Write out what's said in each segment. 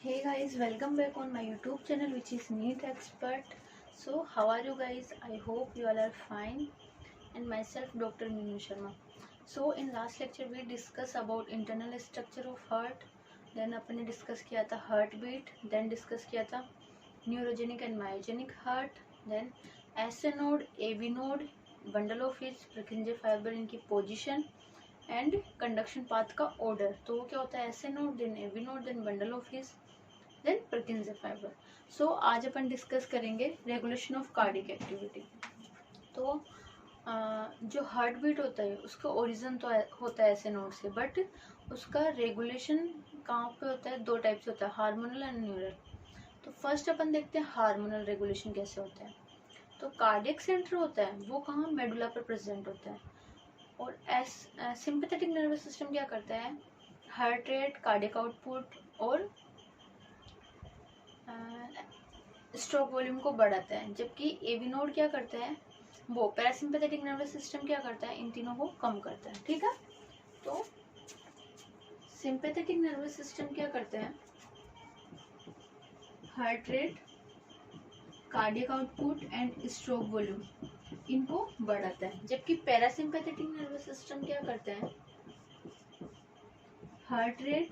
Hey guys, welcome back on my YouTube channel which is NEET Expert. So how are you guys? I hope you all are fine. And myself Dr. Minu Sharma. So in last lecture we discuss about internal structure of heart. Then अपने discuss किया था heartbeat. Then discuss किया था neurogenic and myogenic heart. Then SA node, AV node, bundle of His, Purkinje fiber इनकी position and conduction path का order. तो वो क्या होता है SA node, then AV node, then bundle of His, then Purkinje fibre. So आज अपन discuss करेंगे रेगुलेशन ऑफ कार्डिक एक्टिविटी. तो जो हार्ट बीट होता है उसका ओरिजिन तो होता है ऐसे नोड से, बट उसका रेगुलेशन कहाँ पे होता है? दो टाइप से होता है, हार्मोनल एंड न्यूरल. तो फर्स्ट अपन देखते हैं हार्मोनल रेगुलेशन कैसे होता है. तो कार्डियक सेंटर होता है वो कहाँ? मेडुला पर प्रेजेंट होता है. और सिंपैथेटिक नर्वस सिस्टम क्या करता है? हार्ट रेट, कार्डियक आउटपुट और स्ट्रोक वॉल्यूम को बढ़ाता है. जबकि एवी नोड क्या करता है? वो पैरासिम्पैथेटिक नर्वस सिस्टम क्या करता है? इन तीनों को कम करता है. ठीक है. तो सिंपैथेटिक नर्वस सिस्टम क्या करता है? Heart rate, cardiac output and stroke volume इनको बढ़ाता है. जबकि पैरासिम्पैथेटिक नर्वस सिस्टम क्या करता है? Heart rate,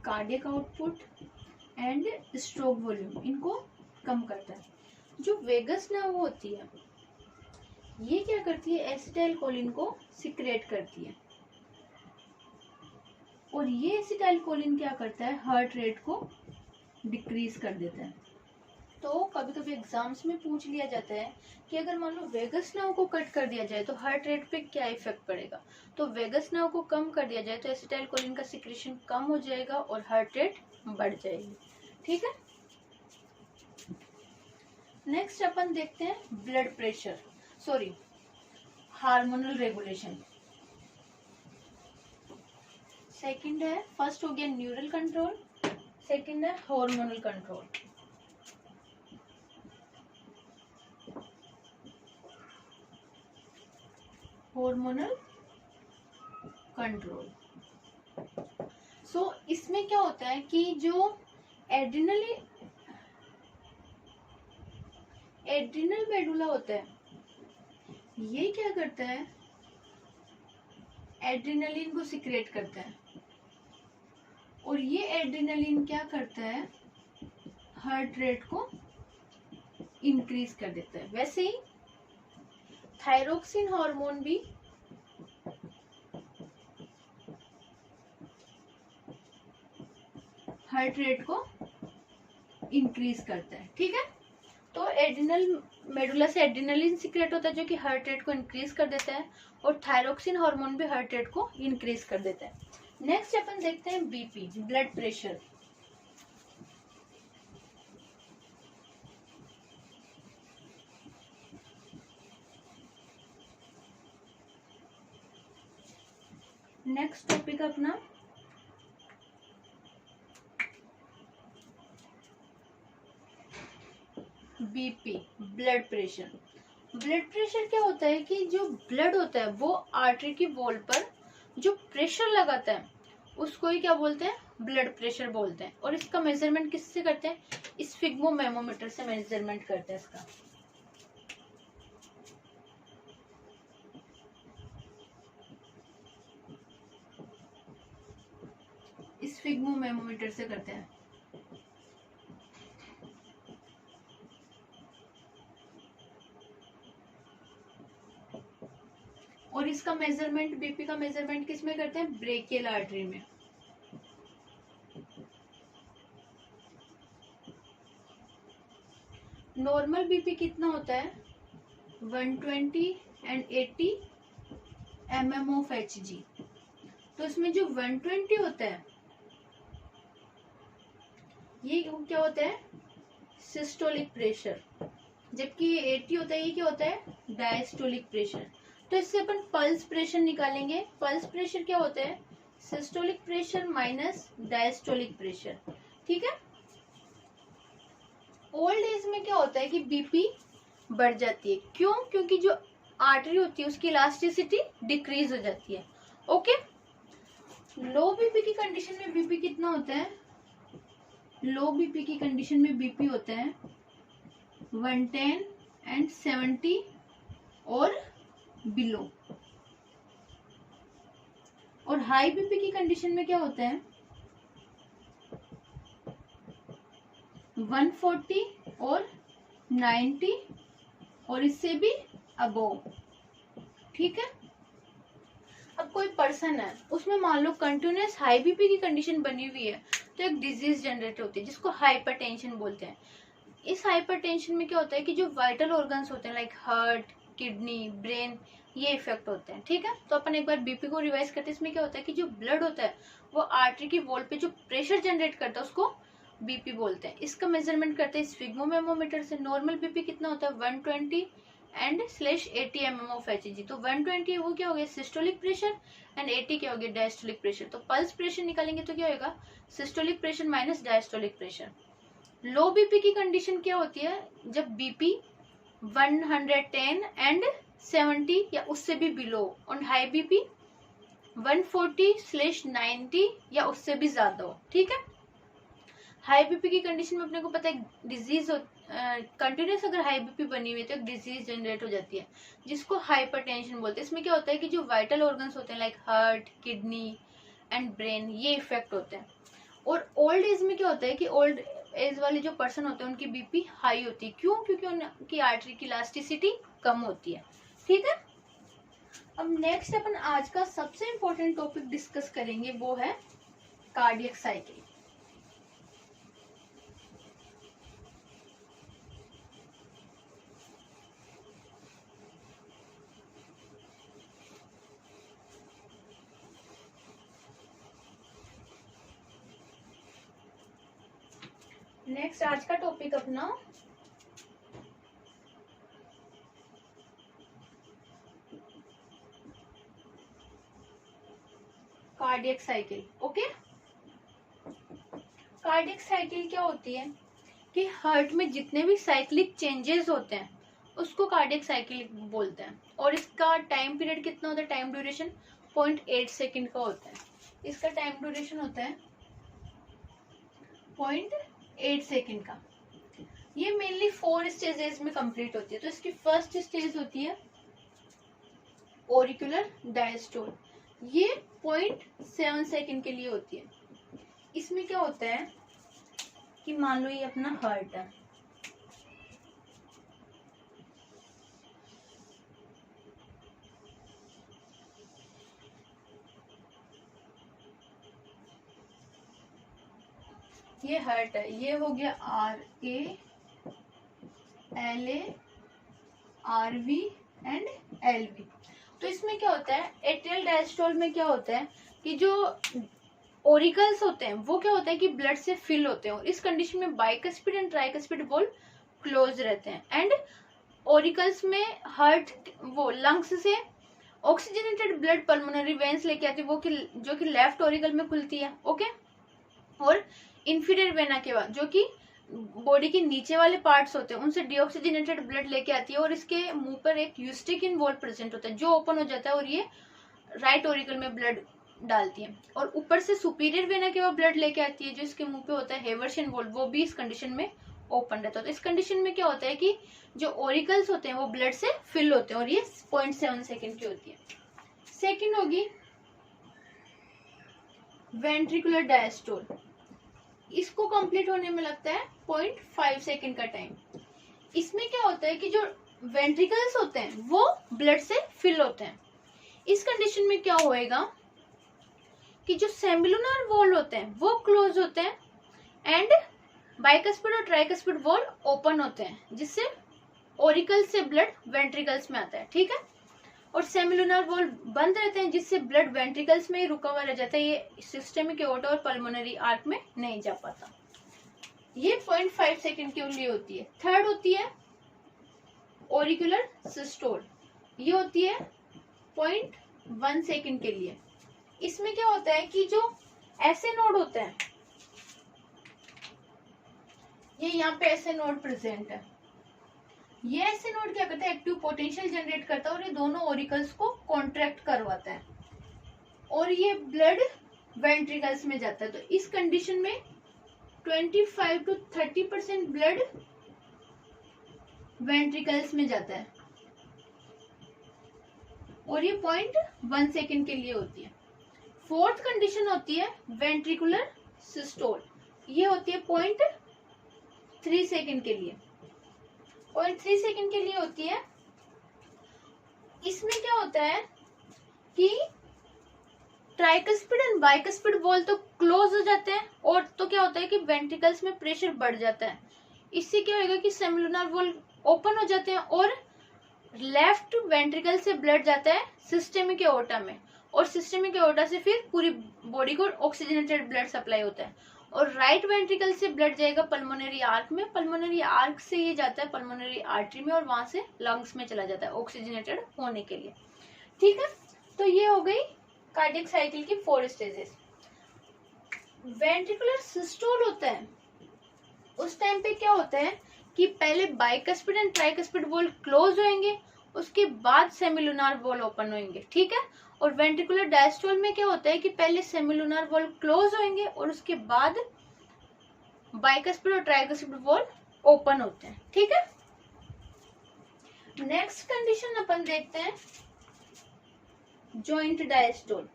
cardiac output and stroke volume इनको कम करता है. जो वेगस नर्व होती है ये क्या करती है? एसिटाइल कोलिन को सिक्रेट करती है. और ये एसिटाइल कोलिन क्या करता है? हार्ट रेट को डिक्रीज कर देता है. तो कभी कभी एग्जाम्स में पूछ लिया जाता है कि अगर मान लो वेगस नर्व को कट कर दिया जाए तो हार्ट रेट पे क्या इफेक्ट पड़ेगा. तो वेगस नर्व को कम कर दिया जाए तो एसिटाइल कोलिन का सिक्रेशन कम हो जाएगा और हार्ट रेट बढ़ जाएगी. ठीक है. नेक्स्ट अपन देखते हैं blood pressure, sorry hormonal regulation. Second है, फर्स्ट हो गया न्यूरल कंट्रोल, सेकंड है hormonal control. Hormonal control. So इसमें क्या होता है कि जो एड्रिनल मेडुला होता है ये क्या करता है? एड्रिनलिन को सिक्रेट करता है. और ये एड्रिनलिन क्या करता है? हार्ट रेट को इंक्रीज कर देता है. वैसे ही थायरोक्सिन हार्मोन भी हार्ट रेट को इंक्रीज करता है. ठीक है. तो एड्रिनल मेडुला से एड्रिनलिन सिक्रेट होता है जो कि हार्ट रेट को इंक्रीज कर देता है, और थायरोक्सिन हार्मोन भी हार्ट रेट को इंक्रीज कर देता है. नेक्स्ट अपन देखते हैं BP, blood pressure. Next topic अपना BP, blood pressure. Blood pressure क्या होता है कि जो ब्लड होता है वो आर्टरी की वॉल पर जो प्रेशर लगाता है उसको ही क्या बोलते हैं? ब्लड प्रेशर बोलते हैं. और इसका मेजरमेंट किससे करते हैं? स्फिग्मोमेमोमीटर से मेजरमेंट करते हैं इसका. स्फिग्मोमेमोमीटर से करते हैं. और इसका मेजरमेंट, बीपी का मेजरमेंट किस में करते हैं? ब्रेकियल आर्टरी में. नॉर्मल बीपी कितना होता है? 120 एंड 80 mm of Hg. तो इसमें जो 120 होता है ये क्या होता है? Systolic pressure. जबकि ये 80 होता है ये क्या होता है? Diastolic pressure. तो इससे अपन पल्स प्रेशर निकालेंगे. पल्स प्रेशर क्या होता है? Systolic pressure minus diastolic pressure. ठीक है. ओल्ड एज में क्या होता है कि बीपी बढ़ जाती है. क्यों? क्योंकि जो आर्टरी होती है उसकी इलास्टिसिटी डिक्रीज हो जाती है. ओके. लो बीपी की कंडीशन में बीपी कितना होता है? लो बीपी की कंडीशन में बीपी होता है 110 एंड 70 और बिलो। और हाई बीपी की कंडीशन में क्या होता है 140 और 90 और इससे भी अबोव। ठीक है। अब कोई पर्सन है, उसमें मान लो कंटिन्यूस हाई बीपी की कंडीशन बनी हुई है, तो एक डिजीज जनरेट होती है जिसको हाइपरटेंशन बोलते हैं। इस हाइपरटेंशन में क्या होता है कि जो वाइटल ऑर्गन्स होते हैं लाइक हार्ट, किडनी, ब्रेन, ये इफेक्ट होते हैं। ठीक है। तो अपन एक बार बीपी को रिवाइज करते हैं। इसमें क्या होता है कि जो ब्लड होता है वो आर्टरी की वॉल पे जो प्रेशर जनरेट करता है उसको बीपी बोलते हैं। इसका मेजरमेंट करते हैं स्फिग्मोमेमोमीटर से। नॉर्मल बीपी कितना होता है 120 एंड /80 mm ऑफ HG। तो 120 वो क्या हो गया सिस्टोलिक प्रेशर एंड 80 क्या हो गया डायस्टोलिक प्रेशर। तो पल्स प्रेशर निकालेंगे तो क्या होगा systolic pressure minus diastolic pressure. लो बीपी की कंडीशन क्या होती है जब बीपी 110 एंड 70 या उससे भी बिलो, और हाई बीपी 140/90 या उससे भी ज्यादा हो। ठीक है। हाई बीपी की कंडीशन में अपने को पता है डिजीज कंटिन्यूस अगर हाई बीपी बनी हुई है तो एक डिजीज जनरेट हो जाती है जिसको हाइपरटेंशन बोलते हैं। इसमें क्या होता है कि जो वाइटल ऑर्गन्स होते हैं like heart, kidney and brain, ये इफेक्ट होते हैं। और ओल्ड एज में क्या होता है कि ओल्ड एज वाले जो पर्सन होते हैं उनकी बीपी हाई होती है। क्यों? क्योंकि उनकी आर्टरी की इलास्टिसिटी कम होती है। ठीक है। अब नेक्स्ट अपन आज का सबसे इंपॉर्टेंट टॉपिक डिस्कस करेंगे, वो है कार्डियक साइकिल। नेक्स्ट आज का टॉपिक अपना cardiac cycle. Okay. Cardiac cycle क्या होती है कि हार्ट में जितने भी साइक्लिक चेंजेस होते हैं उसको कार्डियक साइकिल बोलते हैं। और इसका टाइम पीरियड कितना होता है, टाइम ड्यूरेशन 0.8 सेकेंड का होता है। इसका टाइम ड्यूरेशन होता है 0.8 सेकेंड का। ये मेनली 4 स्टेजेस में कंप्लीट होती है। तो इसकी फर्स्ट स्टेज होती है ऑरिकुलर डायस्टोल, ये 0.7 सेकेंड के लिए होती है। इसमें क्या होता है कि मान लो ये अपना हार्ट है, ये हार्ट है, ये हो गया RA, LA, RV and LV। तो इसमें क्या होता है एट्रियल डायस्टोल में क्या होता है कि जो ओरिकल्स होते हैं वो क्या होता है कि ब्लड से फिल होते हैं। और इस कंडीशन में bicuspid and tricuspid valve close रहते हैं। एंड ओरिकल्स में हार्ट वो लंग्स से ऑक्सीजनेटेड ब्लड पल्मोनरी वेन्स लेके आती है, वो जो कि लेफ्ट ओरिकल में खुलती है। ओके। और इंफीरियर वेना के बाद जो कि बॉडी के नीचे वाले पार्ट्स होते हैं उनसे डीऑक्सीजनेटेड ब्लड लेके आती है। और इसके मुंह पर एक यूस्टिकिन वॉल्व प्रेजेंट होता है जो ओपन हो जाता है और ये राइट ओरिकल में ब्लड डालती है। और ऊपर से सुपीरियर वेना के बाद ब्लड लेके आती है जो इसके मुंह पे होता है हेवर्शियन वॉल्व, वो भी इस कंडीशन में ओपन रहता है। तो इस कंडीशन में क्या होता है कि जो ओरिकल्स होते हैं वो ब्लड से फिल होते हैं और ये 0.7 सेकेंड की होती है। सेकेंड होगी वेंट्रिकुलर डायस्टोल, इसको कंप्लीट होने में लगता है 0.5 सेकेंड का टाइम। इसमें क्या होता है कि जो वेंट्रिकल्स होते हैं वो ब्लड से फिल होते हैं। इस कंडीशन में क्या होएगा कि जो सेमिलुनर वॉल होते हैं वो क्लोज होते हैं एंड बाइकस्पिड और ट्राइकस्पिड वॉल ओपन होते हैं जिससे ओरिकल से ब्लड वेंट्रिकल्स में आता है। ठीक है। और सेमिलुनर वॉल बंद रहते हैं जिससे ब्लड वेंट्रिकल्स में ही रुका हुआ रह जाता है, ये सिस्टेमिक एओर्टा और पल्मोनरी आर्क में नहीं जा पाता। ये 0.5 सेकेंड के लिए होती है। थर्ड होती है ओरिकुलर सिस्टोल, ये होती है 0.1 सेकेंड के लिए। इसमें क्या होता है कि जो ऐसे नोड होते हैं, ये यहाँ पे ऐसे नोड प्रेजेंट है, ये ऐसे नोड क्या करता है एक्टिव पोटेंशियल जनरेट करता है और ये दोनों ओरिकल्स को कॉन्ट्रैक्ट करवाता है और ये ब्लड वेंट्रिकल्स में जाता है। तो इस कंडीशन में 25 to 30% ब्लड वेंट्रिकल्स में जाता है और ये 0.1 सेकेंड के लिए होती है। फोर्थ कंडीशन होती है वेंट्रिकुलर सिस्टोल, ये होती है 0.3 सेकेंड के लिए, 0.3 सेकेंड के लिए होती है। इसमें क्या होता है कि ट्राइकस्पिड एंड बाइकस्पिड वॉल तो क्लोज हो जाते हैं और तो क्या होता है कि वेंट्रिकल्स में प्रेशर बढ़ जाता है। इससे क्या होगा कि सेमिलुनर वॉल ओपन हो जाते हैं और लेफ्ट वेंट्रिकल से ब्लड जाता है सिस्टेमिक एओर्टा में और सिस्टेमिक एओर्टा से फिर पूरी बॉडी को ऑक्सीजनेटेड ब्लड सप्लाई होता है और राइट वेंट्रिकल से ब्लड जाएगा पल्मोनरी आर्क में, पल्मोनरी आर्क से ये जाता है पल्मोनरी आर्टरी में और वहां से लंग्स में चला जाता है ऑक्सीजनेटेड होने के लिए। ठीक है, तो ये हो गई कार्डियक साइकिल की 4 स्टेजेस। वेंट्रिकुलर सिस्टोल होता है उस टाइम पे क्या होता है कि पहले bicuspid and tricuspid wall close होंगे, उसके बाद सेमिलुनार वॉल ओपन होंगे। ठीक है, और वेंट्रिकुलर डायस्टोल में क्या होता है कि पहले सेमिलुनार वॉल क्लोज होंगे और उसके बाद बाइकस्पिड और ट्राइकस्पिड वॉल ओपन होते हैं। ठीक है, नेक्स्ट कंडीशन अपन देखते हैं जॉइंट डायस्टोल,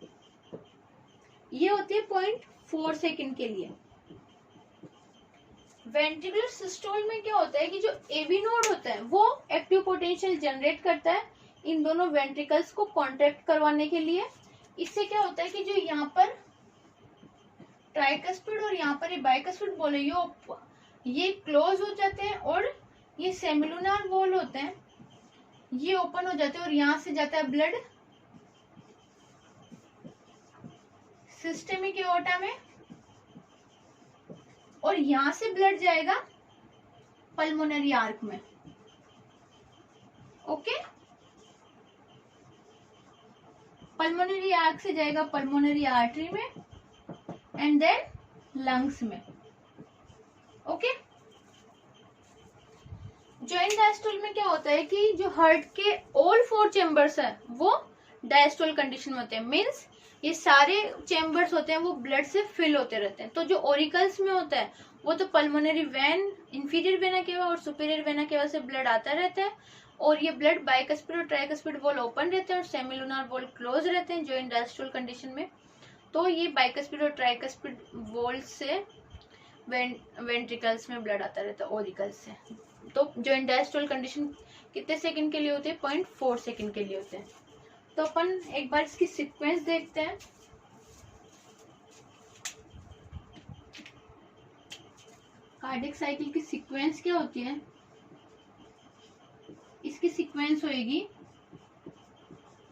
ये होती है 0.4 सेकेंड के लिए। वेंट्रिकुलर सिस्टोल में क्या होता है कि जो एवी नोड होता है वो एक्टिव पोटेंशियल जनरेट करता है इन दोनों वेंट्रिकल्स को कॉन्ट्रैक्ट करवाने के लिए। इससे क्या होता है कि जो यहाँ पर ट्राइकस्पिड और यहाँ पर ये बाइकस्पिड वॉल है ये क्लोज हो जाते हैं और ये सेमिलुनार वॉल होते हैं ये ओपन हो जाते हैं और यहाँ से जाता है ब्लड सिस्टेमिक एओर्टा में और यहां से ब्लड जाएगा पल्मोनरी आर्क में। ओके, पल्मोनरी आर्क से जाएगा पल्मोनरी आर्टरी में एंड देन लंग्स में। ओके, जॉइंट डायस्टोल में क्या होता है कि जो हार्ट के ऑल 4 चेम्बर्स है वो डायस्टोल कंडीशन में होते हैं, मीन्स ये सारे चेम्बर्स होते हैं वो ब्लड से फिल होते रहते हैं। तो जो ओरिकल्स में होता है वो तो pulmonary vein, inferior vena cava और सुपीरियर वेना केवा से ब्लड आता रहता है और ये ब्लड बाइकस्पिड और ट्राइकस्पिड वॉल ओपन रहते हैं और सेमिलुनार वॉल क्लोज रहते हैं जॉइंट डायस्टोल कंडीशन में। तो ये बाइकस्पिड और ट्राइकस्पिड वॉल से वेंट्रिकल्स में ब्लड आता रहता है ओरिकल्स से। तो जॉइंट डायस्टोल कंडीशन कितने सेकंड के लिए होते हैं? 0.4 सेकंड के लिए होते हैं। तो अपन एक बार इसकी सीक्वेंस देखते हैं। कार्डियक साइकिल की सीक्वेंस क्या होती है? इसकी सीक्वेंस होएगी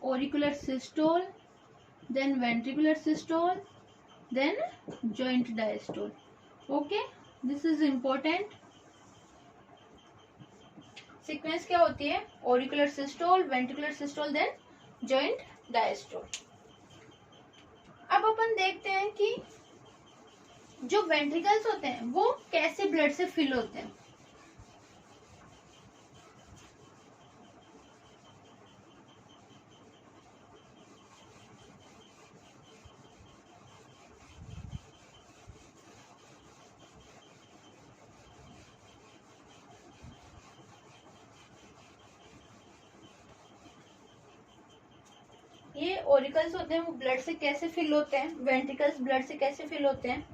auricular systole, then ventricular systole, then joint diastole. Okay, this is important. Sequence क्या होती है? Auricular systole, ventricular systole, then joint diastole. अब अपन देखते हैं कि जो वेंट्रिकल्स होते हैं वो कैसे ब्लड से फिल होते हैं। ये ओरिकल्स होते हैं वो ब्लड से कैसे फिल होते हैं, वेंट्रिकल्स ब्लड से कैसे फिल होते हैं।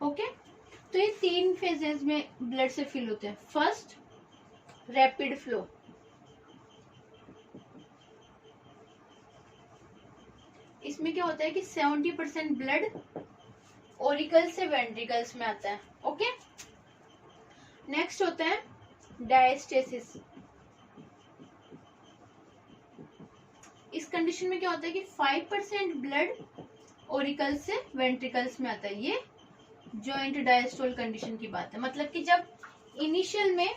ओके, तो ये 3 फेजेस में ब्लड से फिल होते हैं। First, rapid flow. इसमें क्या होता है कि 70% ब्लड ओरिकल से वेंट्रिकल्स में आता है। ओके, नेक्स्ट होता है डायस्टेसिस। इस कंडीशन में क्या होता है कि 5% ब्लड ओरिकल से वेंट्रिकल्स में आता है। ये जॉइंट डायस्टोल कंडीशन की बात है। मतलब कि जब इनिशियल में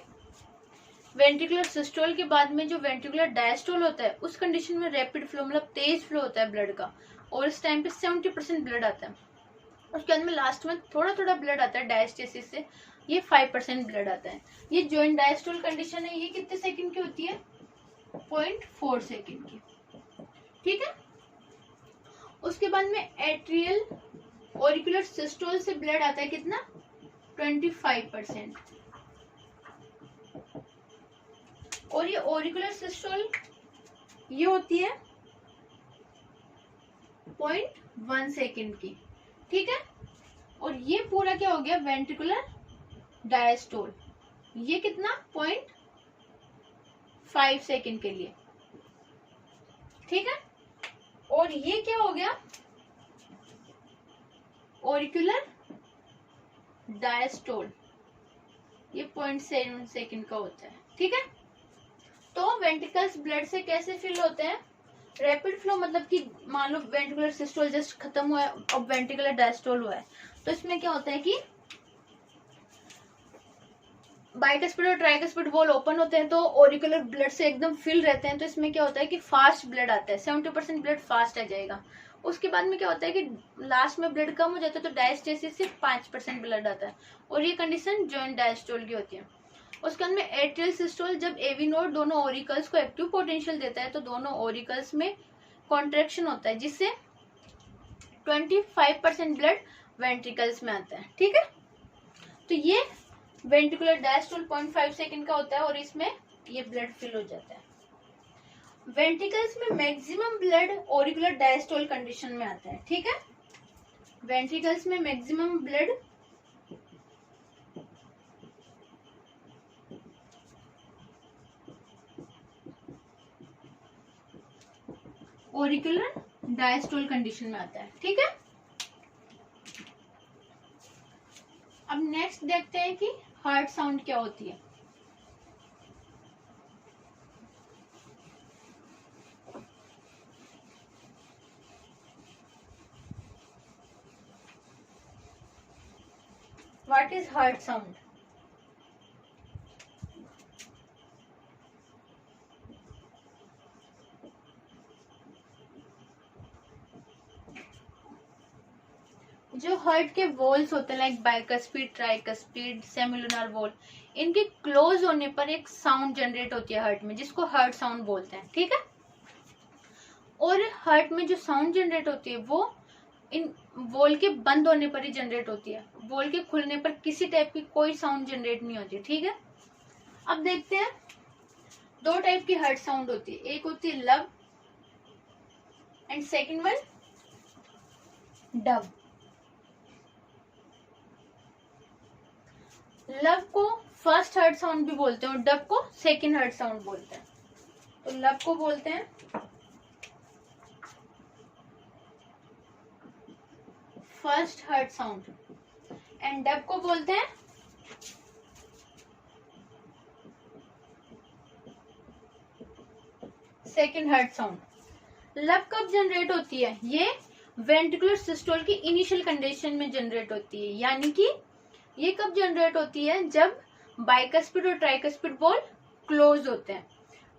वेंट्रिकुलर सिस्टोल के बाद में जो वेंट्रिकुलर डायस्टोल होता है उस कंडीशन में रैपिड फ्लो मतलब तेज फ्लो होता है ब्लड का और इस टाइम पे 70% ब्लड आता है। उसके अंदर लास्ट में थोड़ा थोड़ा ब्लड आता है डायस्टेसिस से, ये 5% ब्लड आता है। ये जॉइंट डायस्टोल कंडीशन है, ये कितने सेकंड की होती है? 0.4 सेकंड की, ठीक है। उसके बाद में एट्रियल ऑरिकुलर सिस्टोल से ब्लड आता है कितना? 25%। और ये ऑरिकुलर सिस्टोल ये होती है 0.1 सेकंड की, ठीक है। और ये पूरा क्या हो गया? वेंट्रिकुलर डायस्टोल, ये कितना? 0.5 सेकंड के लिए, ठीक है। और ये क्या हो गया? ऑरिकुलर डायस्टोल, ये 0.7 सेकंड का होता है, ठीक है। तो वेंट्रिकल्स ब्लड से कैसे फिल होते हैं? रैपिड फ्लो, मतलब कि मान लो वेंट्रिकुलर सिस्टोल जस्ट खत्म हुआ है, अब वेंट्रिकुलर डायस्टोल हुआ है, तो इसमें क्या होता है कि बाइकस्पिड और ट्राइकस्पिड वॉल ओपन होते हैं, तो ऑरिकुलर ब्लड से एकदम फिल रहते हैं। तो इसमें क्या होता है कि फास्ट ब्लड आता है, 70% ब्लड फास्ट आ जाएगा। उसके बाद में क्या होता है कि लास्ट में ब्लड कम हो जाता है, तो डायस्टेसिस से 5% ब्लड आता है, और ये कंडीशन जॉइंट डायस्टोल की होती है। उसके अंदर में एट्रियल सिस्टोल, जब एवी नोड दोनों ओरिकल्स को एक्टिव पोटेंशियल देता है, तो दोनों ओरिकल्स में कॉन्ट्रैक्शन होता है, जिससे 25% ब्लड वेंट्रिकल्स में आता है, ठीक है। तो ये वेंट्रिकुलर डायस्टोल 0.5 सेकंड का होता है, और इसमें ये ब्लड फिल हो जाता है। वेंट्रिकल्स में maximum blood auricular diastole condition में आता है, ठीक है। वेंट्रिकल्स में maximum blood auricular diastole condition में आता है, ठीक है। अब नेक्स्ट देखते हैं कि हार्ट साउंड क्या होती है। What is heart sound? जो हार्ट के वॉल्स होते हैं, like bicuspid, tricuspid, semilunar wall, इनके क्लोज होने पर एक साउंड जनरेट होती है हार्ट में, जिसको हार्ट साउंड बोलते हैं, ठीक है। और हार्ट में जो साउंड जनरेट होती है वो इन वॉल के बंद होने पर ही जनरेट होती है, वॉल के खुलने पर किसी टाइप की कोई साउंड जनरेट नहीं होती, ठीक है। अब देखते हैं, दो टाइप की हार्ट साउंड होती है, एक होती है लब एंड सेकंड वन डब। लब को फर्स्ट हार्ट साउंड भी बोलते हैं और डब को सेकंड हार्ट साउंड बोलते हैं। तो लब को बोलते हैं first heart sound and dub को बोलते हैं सेकंड हार्ट साउंड। लब कब जनरेट होती है? ये वेंट्रिकुलर सिस्टोल की इनिशियल कंडीशन में जनरेट होती है, यानी कि ये कब जनरेट होती है? जब बाइकस्पिड और ट्राइकस्पिड वॉल क्लोज होते हैं।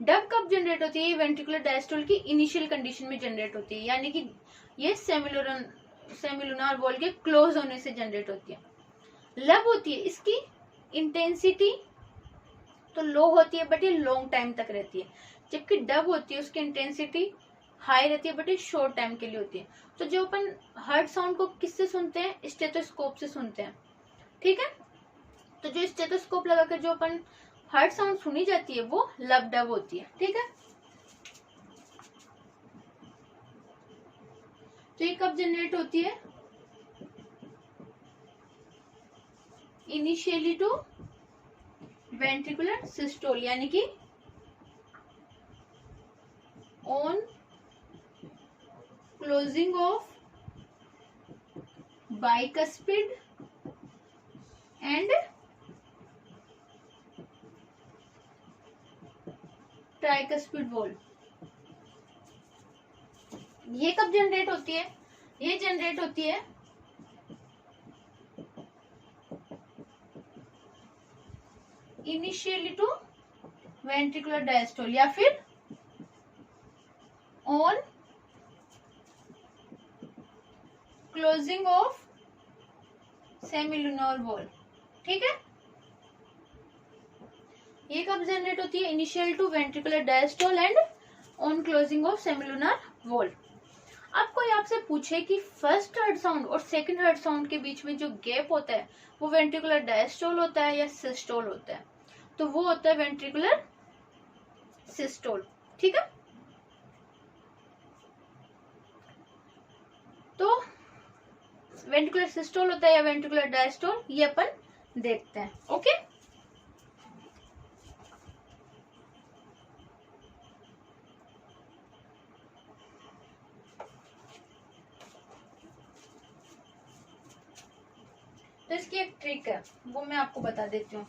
डब कब जनरेट होती है? वेंट्रिकुलर डायस्टोल की इनिशियल कंडीशन में जनरेट होती है, यानी कि ये सेमिलुनर वॉल के क्लोज होने से जनरेट होती है। लब होती है, इसकी इंटेंसिटी तो लो होती है बट ये लॉन्ग टाइम तक रहती है, जबकि डब होती है उसकी इंटेंसिटी हाई रहती है बट ये शॉर्ट टाइम के लिए होती है। तो जो अपन हार्ट साउंड को किससे सुनते हैं? स्टेथोस्कोप से सुनते हैं, ठीक है। तो जो स्टेथोस्कोप लगाकर जो अपन हार्ट साउंड सुनी जाती है वो लब डब होती है, ठीक है। तो ये कब जनरेट होती है? इनिशियली टू वेंट्रिकुलर सिस्टोल, यानी कि on closing of bicuspid and tricuspid wall. ये कब जनरेट होती है? ये जनरेट होती है इनिशियली टू वेंट्रिकुलर डायस्टोल या फिर on closing of semilunar valve. ठीक है, ये कब जनरेट होती है? Initial to ventricular diastole and on closing of semilunar valve. अब कोई आपसे पूछे कि फर्स्ट हार्ट साउंड और सेकंड हार्ट साउंड के बीच में जो गैप होता है वो वेंट्रिकुलर डायस्टोल होता है या सिस्टोल होता है, तो वो होता है वेंट्रिकुलर सिस्टोल। ठीक है, तो वेंट्रिकुलर सिस्टोल होता है या वेंट्रिकुलर डायस्टोल, ये अपन देखते हैं। ओके, तो इसकी एक ट्रिक है, वो मैं आपको बता देती हूँ।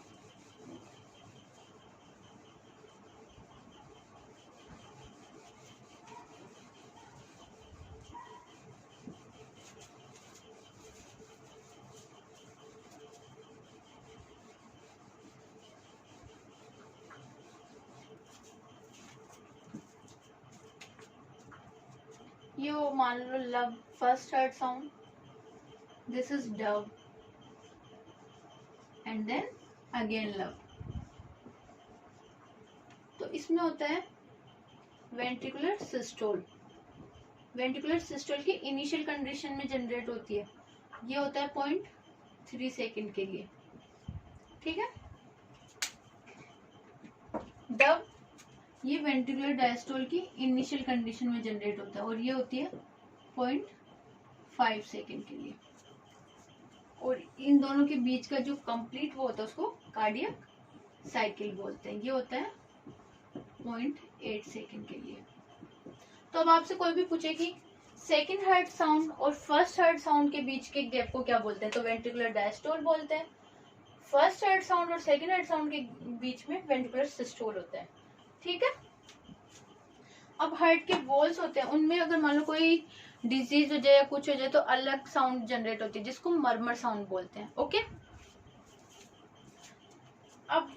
ये वो मान लो lub first heart sound, this is dub and then again lub. तो इसमें होता है वेंट्रिकुलर सिस्टोल। वेंट्रिकुलर सिस्टोल की इनिशियल कंडीशन में जनरेट होती है, ये होता है 0.3 सेकेंड के लिए। ठीक है, डव ये वेंट्रिकुलर डायस्टोल की इनिशियल कंडीशन में जनरेट होता है और ये होती है 0.5 सेकेंड के लिए। और इन दोनों के बीच का जो कंप्लीट वो होता है उसको कार्डियक साइकिल बोलते हैं, ये होता है 0.8 सेकेंड के लिए। तो अब आपसे कोई भी पूछे कि सेकंड हार्ट साउंड और फर्स्ट हार्ट साउंड के बीच के गैप को क्या बोलते हैं, तो वेंट्रिकुलर डायस्टोल बोलते हैं। फर्स्ट हार्ट साउंड और सेकंड हार्ट साउंड के बीच में वेंट्रिकुलर सिस्टोल होता है। ठीक है, अब हार्ट के वॉल्स होते हैं, उनमें अगर मान लो कोई डिजीज हो जाए या कुछ हो जाए तो अलग साउंड जनरेट होती है जिसको मर्मर साउंड बोलते हैं। ओके, अब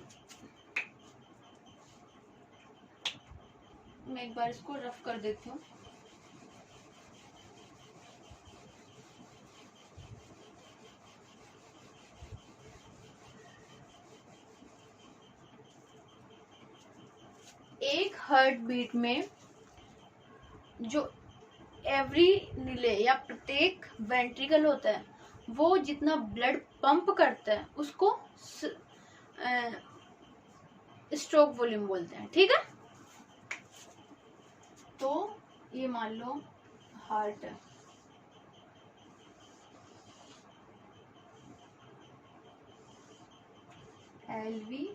मैं एक बार इसको रफ कर देती हूँ। एक हार्ट बीट में जो एवरी निले या प्रत्येक वेंट्रिकल होता है वो जितना ब्लड पंप करता है उसको स्ट्रोक वॉल्यूम बोलते हैं। ठीक है, तो ये मान लो हार्ट है, LV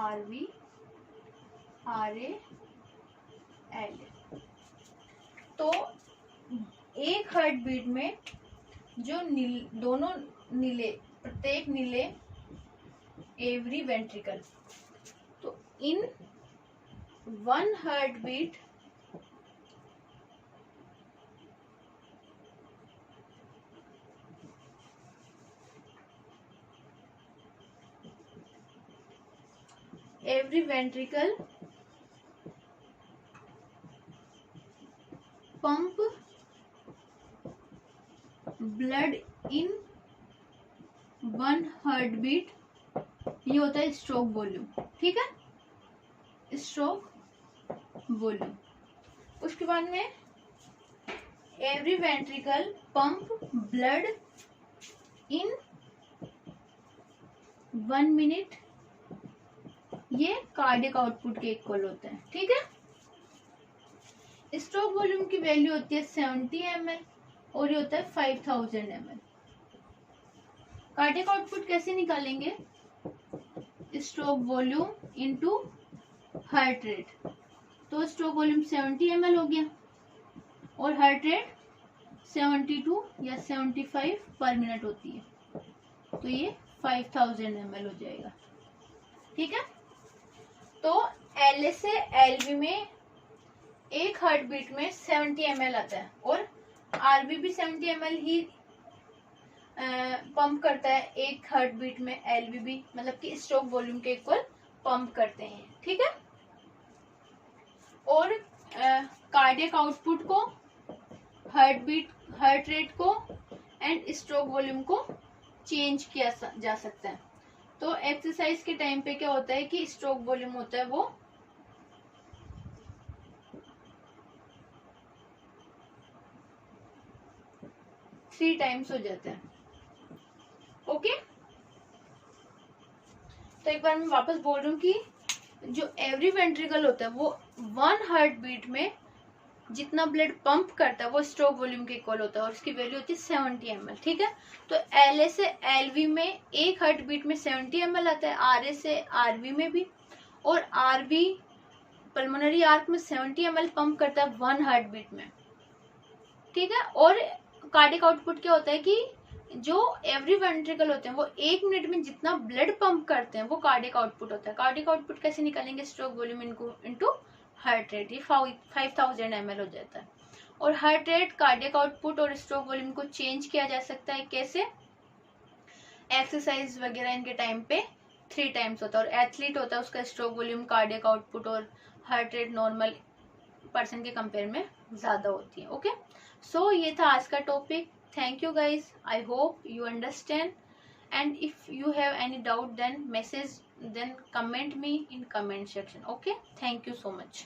RV RA LA। तो एक हार्ट बीट में जो दोनों नीले, प्रत्येक नीले एवरी वेंट्रिकल, तो in one heart beat every ventricle pump blood in one heartbeat, ये होता है स्ट्रोक वॉल्यूम। ठीक है, स्ट्रोक वॉल्यूम। उसके बाद में every ventricle pump blood in 1 minute, ये कार्डियक आउटपुट के इक्वल होते हैं। ठीक है, स्ट्रोक वॉल्यूम की वैल्यू होती है 70 ml और ये होता है 5000 ml। कार्डियक आउटपुट कैसे निकालेंगे? Stroke volume into heart rate. तो स्ट्रोक वॉल्यूम 70 ml हो गया और हार्ट रेट 72 या 75 पर मिनट होती है, तो ये 5000 ml हो जाएगा। ठीक है, तो LA से LV में एक हार्ट बीट में 70 ml आता है और RB भी 70 ml ही पंप करता है एक हार्ट बीट में, LV भी, मतलब कि स्ट्रोक वॉल्यूम के इक्वल पंप करते हैं। ठीक है, और कार्डियक आउटपुट को, हार्ट रेट को एंड स्ट्रोक वॉल्यूम को चेंज किया जा सकता है। तो एक्सरसाइज के टाइम पे क्या होता है कि स्ट्रोक वॉल्यूम होता है वो 3 टाइम्स हो जाता है। ओके, तो एक बार मैं वापस बोल रही हूँ कि जो एवरी वेंट्रिकल होता है वो 1 हार्ट बीट में जितना ब्लड पंप करता है वो स्ट्रोक वॉल्यूम के इक्वल होता है और उसकी वैल्यू होती है 70 ml। ठीक है, तो LA से LV में एक हार्ट बीट में 70 ml आता है, RA से RV में भी, और RV पल्मोनरी आर्क में 70 ml पंप करता है 1 हार्ट बीट में। ठीक है, और कार्डियक आउटपुट क्या होता है कि जो एवरी वेंट्रिकल होते हैं वो 1 मिनट में जितना ब्लड पंप करते हैं वो कार्डियक आउटपुट होता है। कार्डियक आउटपुट कैसे निकालेंगे? Stroke volume into heart rate, ये 5000 ml हो जाता है। और हार्ट रेट, कार्डियक आउटपुट और स्ट्रोक वॉल्यूम को चेंज किया जा सकता है कैसे? एक्सरसाइज वगैरह इनके टाइम पे 3 टाइम्स होता है, और एथलीट होता है उसका स्ट्रोक वॉल्यूम, कार्डियक आउटपुट और हार्ट रेट नॉर्मल पर्सन के कंपेयर में ज्यादा होती है। ओके, सो ये था आज का topic. Thank you guys, I hope you understand, and if you have any doubt then comment me in comment section. Okay, thank you so much.